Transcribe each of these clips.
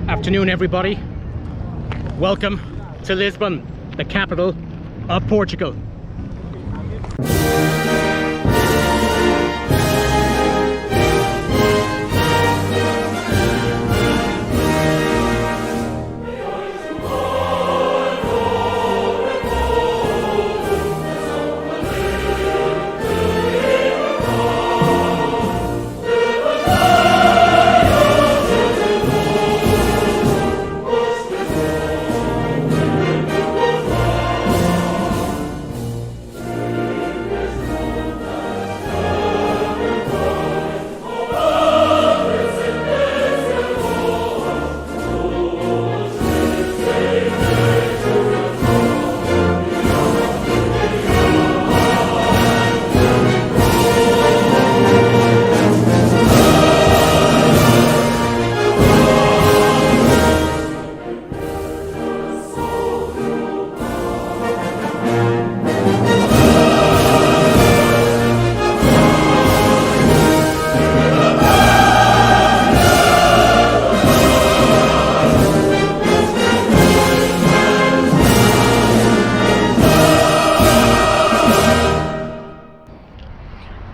Afternoon, everybody. Welcome to Lisbon, the capital of Portugal.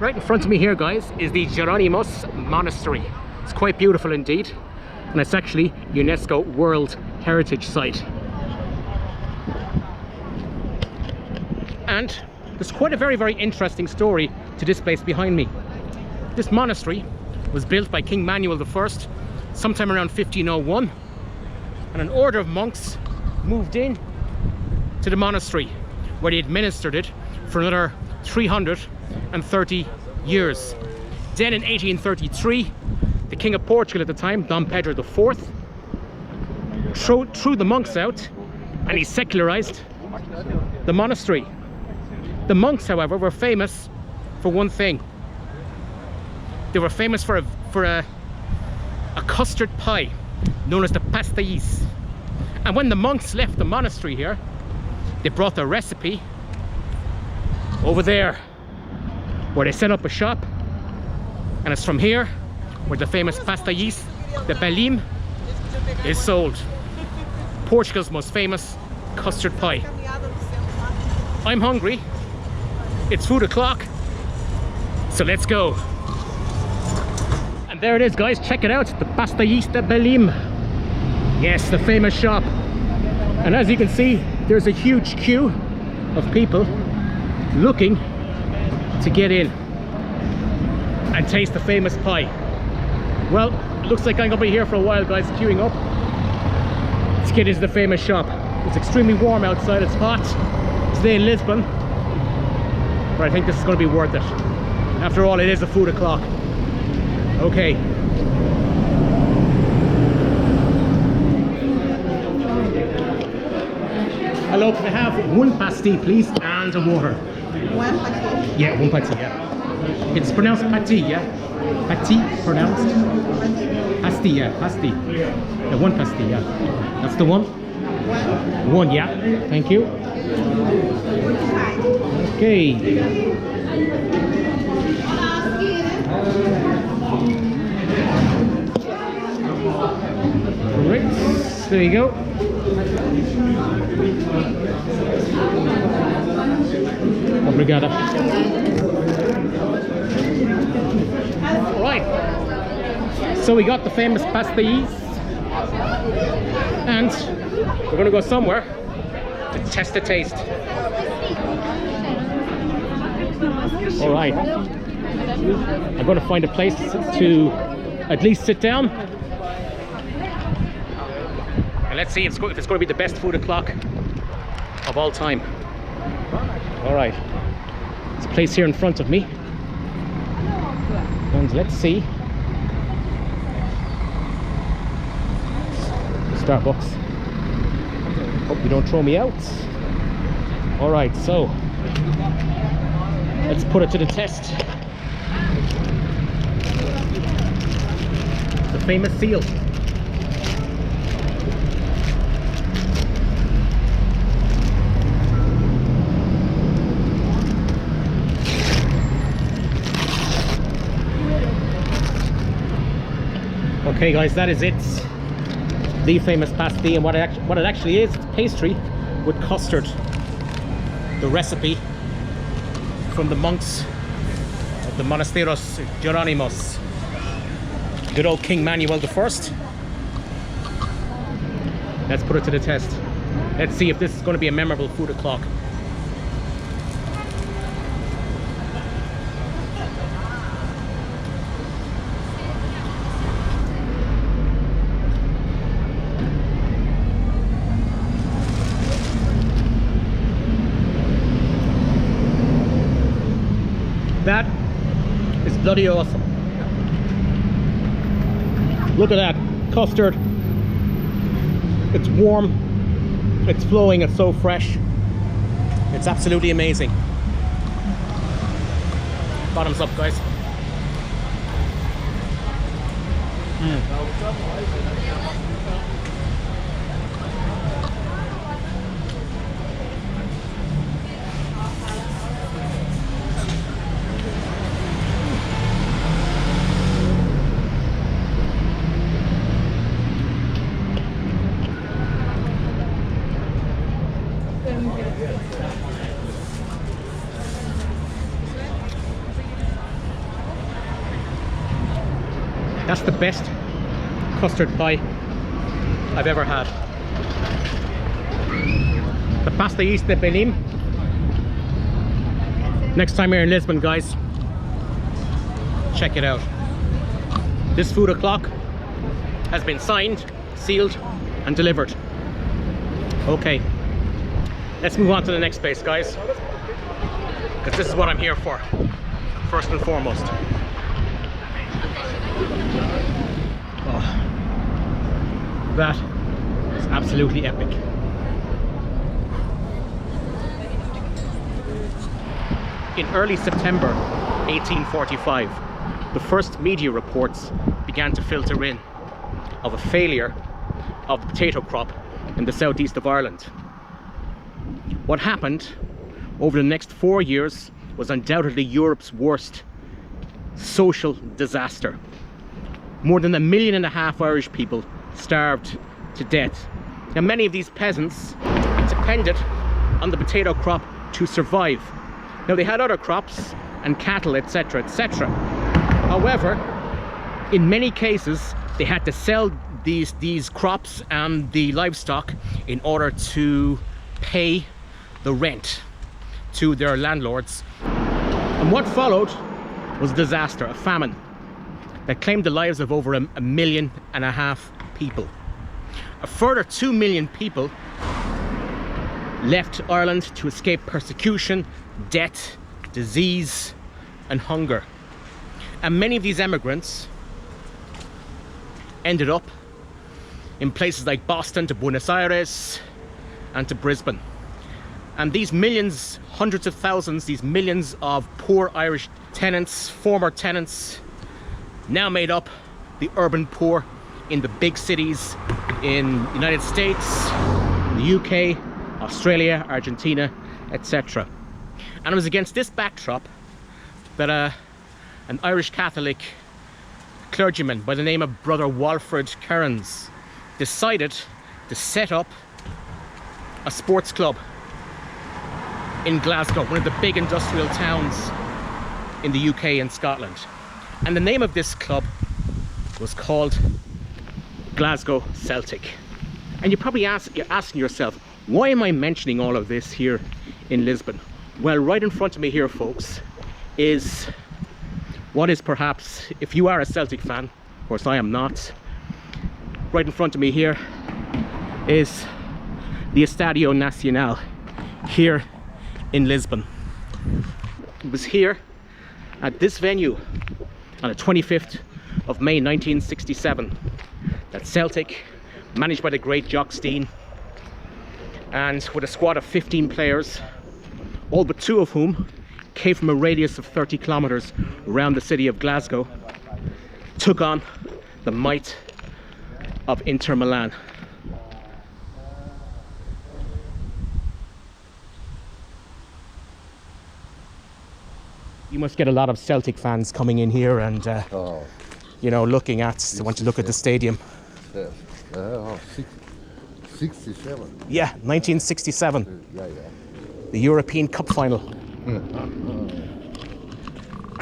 Right in front of me here, guys, is the Jeronimos Monastery. It's quite beautiful indeed, and it's actually UNESCO World Heritage Site. And there's quite a very interesting story to this place behind me. This monastery was built by King Manuel I sometime around 1501, and an order of monks moved in to the monastery, where they administered it for another 330 years. Then in 1833, the King of Portugal at the time, Dom Pedro IV, threw the monks out and he secularized the monastery. The monks, however, were famous for one thing. They were famous for a custard pie known as the Pastry. And when the monks left the monastery here, they brought their recipe over there, where they set up a shop, and it's from here where the famous Pastry de Belém is sold. Portugal's most famous custard pie. I'm hungry. It's food o'clock, so let's go. And there it is, guys. Check it out, the Pastry de Belém. Yes, the famous shop. And as you can see, there's a huge queue of people looking to get in and taste the famous pie. Well, looks like I'm gonna be here for a while, guys, queuing up to get into the famous shop. It's extremely warm outside, it's hot today in Lisbon, but I think this is gonna be worth it. After all, it is a food o'clock. Okay. Hello, can I have one pasty, please, and a water? One packet. Yeah, one patty, yeah. It's pronounced patty, yeah? Patty, pronounced? Pasty, yeah, pasty. Yeah, one pasty, yeah. That's the one? One, yeah. Thank you. Okay. Right, there you go. Obrigada. Right, so we got the famous pastéis, and we're gonna go somewhere to test the taste. All right, I'm gonna find a place to at least sit down, and let's see if it's going to be the best food o'clock of all time. All right, there's a place here in front of me, and let's see. Starbucks. Hope you don't throw me out. All right, so let's put it to the test. The famous seal. Okay guys, that is it. the famous pastry, and what it actually is, it's pastry with custard. The recipe from the monks of the Monastery Jeronimos. Good old King Manuel I. Let's put it to the test. Let's see if this is going to be a memorable food o'clock. That is bloody awesome. Look at that custard. It's warm, it's flowing, it's so fresh. It's absolutely amazing. Bottoms up, guys. That's the best custard pie I've ever had. The Pastry de Belém. Next time you're in Lisbon, guys, check it out. This food o'clock has been signed, sealed and delivered. Okay, let's move on to the next place, guys, because this is what I'm here for, first and foremost. Oh, that is absolutely epic. In early September 1845, the first media reports began to filter in of a failure of the potato crop in the southeast of Ireland. What happened over the next 4 years was undoubtedly Europe's worst social disaster. More than 1.5 million Irish people starved to death. Now, many of these peasants depended on the potato crop to survive. Now, they had other crops and cattle, etc., etc. However, in many cases, they had to sell these crops and the livestock in order to pay the rent to their landlords. And what followed was disaster, a famine that claimed the lives of over 1.5 million people. A further 2 million people left Ireland to escape persecution, death, disease and hunger. And many of these emigrants ended up in places like Boston, to Buenos Aires and to Brisbane. And these millions, hundreds of thousands, these millions of poor Irish tenants, former tenants, now made up the urban poor in the big cities in the United States, the UK, Australia, Argentina, etc. And it was against this backdrop that an Irish Catholic clergyman by the name of Brother Walfrid Kearns decided to set up a sports club in Glasgow, one of the big industrial towns in the UK and Scotland. And the name of this club was called Glasgow Celtic. And you're probably asking yourself, why am I mentioning all of this here in Lisbon? Well, right in front of me here, folks, is what is perhaps, if you are a Celtic fan, of course I am not, right in front of me here is the Estadio Nacional here in Lisbon. It was here at this venue on the 25th of May 1967 that Celtic, managed by the great Jock Stein, and with a squad of 15 players, all but 2 of whom came from a radius of 30 kilometers around the city of Glasgow, took on the might of Inter Milan. You must get a lot of Celtic fans coming in here and you know, looking at, they want to look at the stadium. Yeah. 67. Yeah, 1967. Yeah. The European Cup final.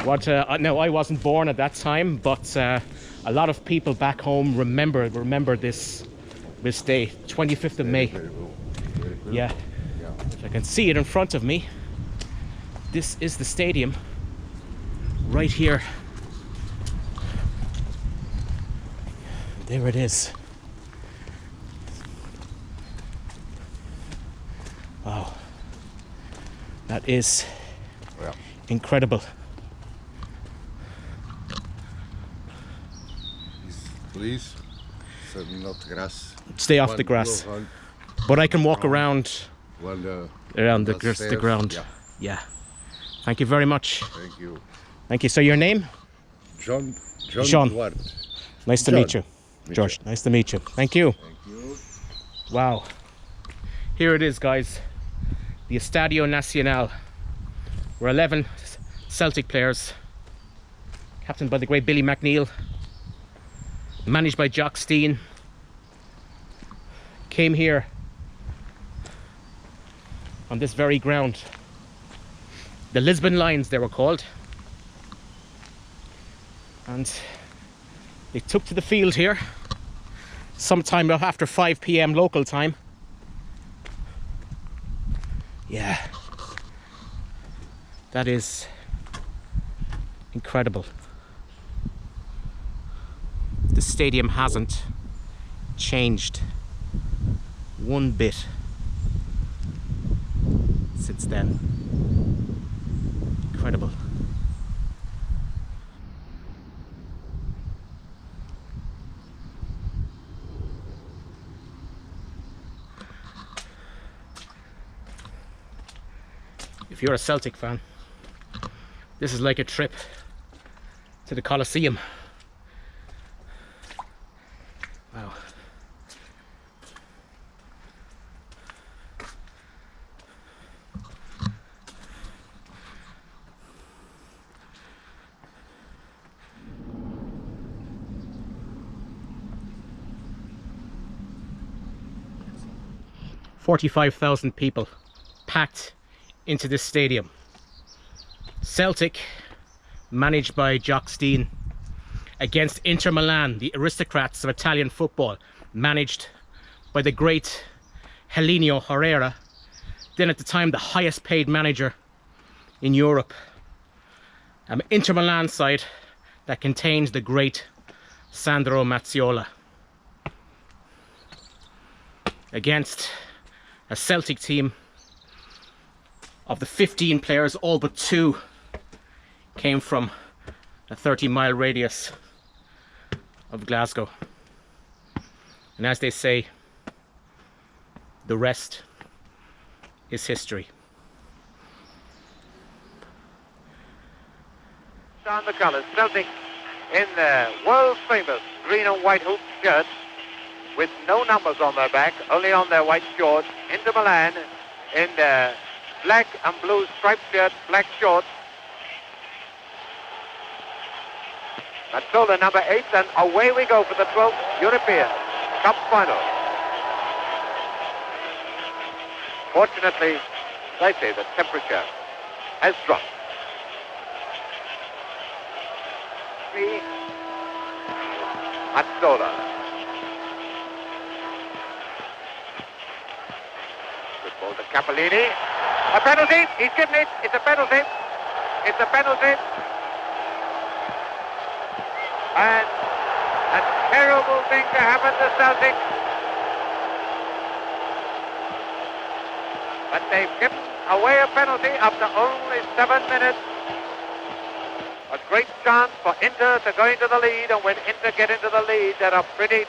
What? No, I wasn't born at that time, but a lot of people back home remember this day, 25th of May. Very cool. Very cool. Yeah. I can see it in front of me. This is the stadium right here. There it is. Wow. That is incredible. Please, so not grass. Stay off the grass. But I can walk around around the ground. Yeah. Thank you very much. Thank you. Thank you. So your name? John. Duarte. Nice to meet you. George, nice to meet you. Thank you. Thank you. Wow. Here it is, guys. The Estadio Nacional. We're 11 Celtic players, captained by the great Billy McNeil, managed by Jock Steen. Came here on this very ground. The Lisbon Lions, they were called. And they took to the field here sometime after 5 p.m. local time. Yeah. That is incredible. The stadium hasn't changed one bit since then. Incredible. If you're a Celtic fan, this is like a trip to the Colosseum. Wow. $45,000 people packed into this stadium. Celtic, managed by Jock Steen, against Inter Milan, the aristocrats of Italian football, managed by the great Helenio Herrera, then at the time the highest paid manager in Europe. Inter Milan side that contains the great Sandro Mazziola, against a Celtic team of the 15 players, all but 2 came from a 30-mile radius of Glasgow. And as they say, the rest is history. On the colours, Celtic in their world famous green and white hoop shirts with no numbers on their back, only on their white shorts. Inter Milan in their black and blue striped shirts, black shorts. Mazzola number 8, and away we go for the 12th European Cup final. Fortunately, as I say, the temperature has dropped. Mazzola. Good ball to Capellini. A penalty. He's given it. It's a penalty. It's a penalty. And a terrible thing to happen to Celtic. But they've given away a penalty after only 7 minutes. A great chance for Inter to go into the lead, and when Inter get into the lead, they're a pretty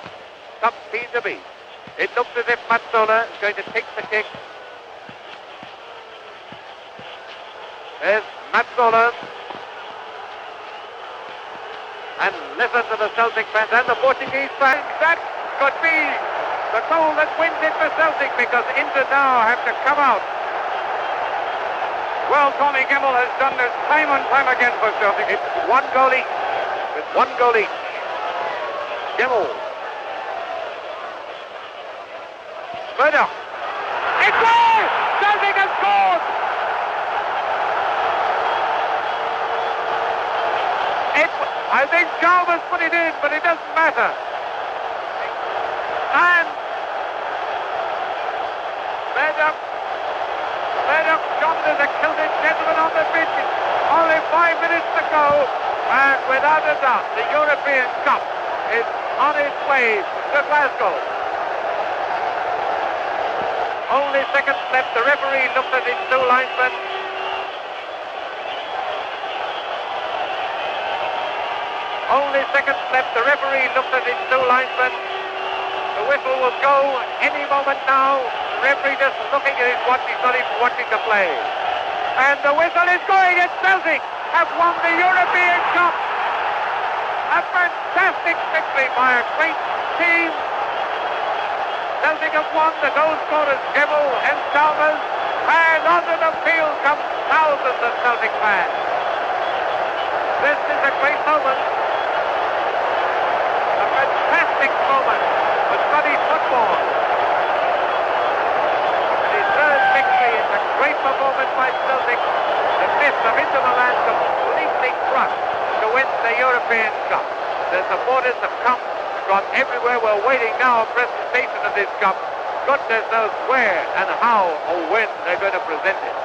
tough team to beat. It looks as if Mazzola is going to take the kick. There's Mazzola. And listen to the Celtic fans and the Portuguese fans. That could be the goal that wins it for Celtic, because Inter now have to come out. Well, Tommy Gemmell has done this time and time again for Celtic. It's 1 goal each, with 1 goal each. Gemmell Murdoch. It's there! Celtic has scored! I think Chalmers put it in, but it doesn't matter. And Murdoch jumped as a kilted gentleman on the pitch. Only 5 minutes to go, and without a doubt, the European Cup is on its way to Glasgow. Only seconds left. The referee looked at his two linesmen. Only seconds left. The referee looked at his two linesmen. The whistle will go any moment now. The referee just looking at his watch. He's not even watching the play. And the whistle is going, and Celtic have won the European Cup. A fantastic victory by a great team. Celtic have won. The goal scorers Gebel and Chalmers. And onto the field come thousands of Celtic fans. This is a great moment. A fantastic moment for Scottish football. And his third victory is a great performance by Celtic. The fifth of Inter Milan completely crushed to win the European Cup. The supporters have come from everywhere. We're waiting now a presentation of this cup. Goodness knows where and how or when they're going to present it.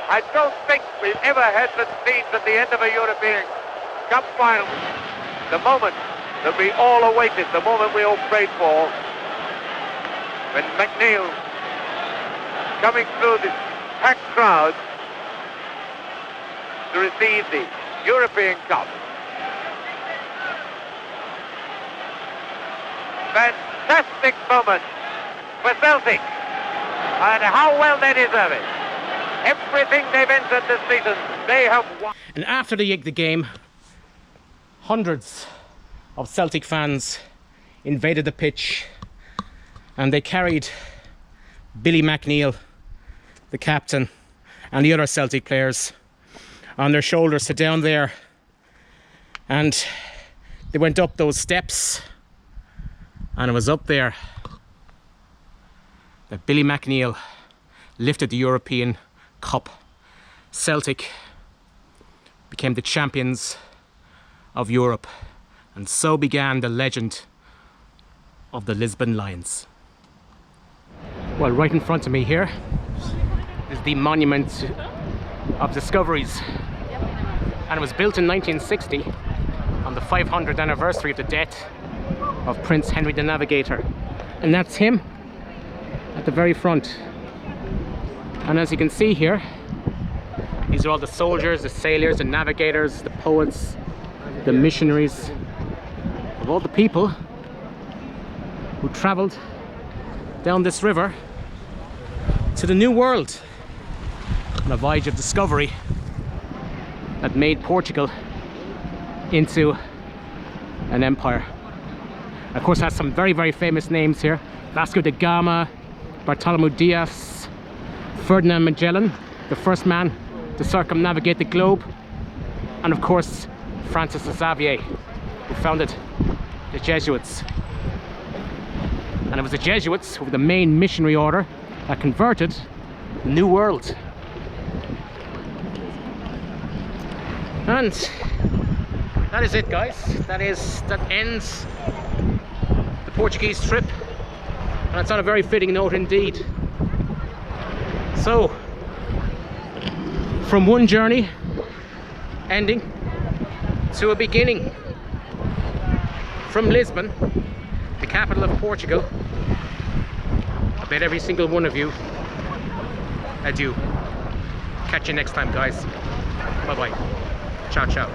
I don't think we've ever had such scenes at the end of a European Cup final. The moment that we all awaited, the moment we all prayed for, when McNeil, coming through this packed crowd to receive the European Cup. Fantastic moment for Celtic, and how well they deserve it. Everything they've entered this season, they have won. And after the game, hundreds of Celtic fans invaded the pitch, and they carried Billy McNeil, the captain, and the other Celtic players on their shoulders to down there, and they went up those steps, and it was up there that Billy McNeil lifted the European Cup. Celtic became the champions of Europe, and so began the legend of the Lisbon Lions. Well, right in front of me here is the Monument of Discoveries, and it was built in 1960 on the 500th anniversary of the death of Prince Henry the Navigator, and that's him at the very front. And as you can see here, these are all the soldiers, the sailors, the navigators, the poets, the missionaries, of all the people who travelled down this river to the New World on a voyage of discovery that made Portugal into an empire. Of course, it has some very, very famous names here: Vasco da Gama, Bartolomeu Dias, Ferdinand Magellan, the first man to circumnavigate the globe, and of course Francis Xavier, who founded the Jesuits. And it was the Jesuits who were the main missionary order that converted the New World. And that is it, guys. That ends the Portuguese trip, and it's on a very fitting note indeed. So, from one journey ending to a beginning, from Lisbon, the capital of Portugal, I bid every single one of you adieu. Catch you next time, guys. Bye bye. Ciao, ciao.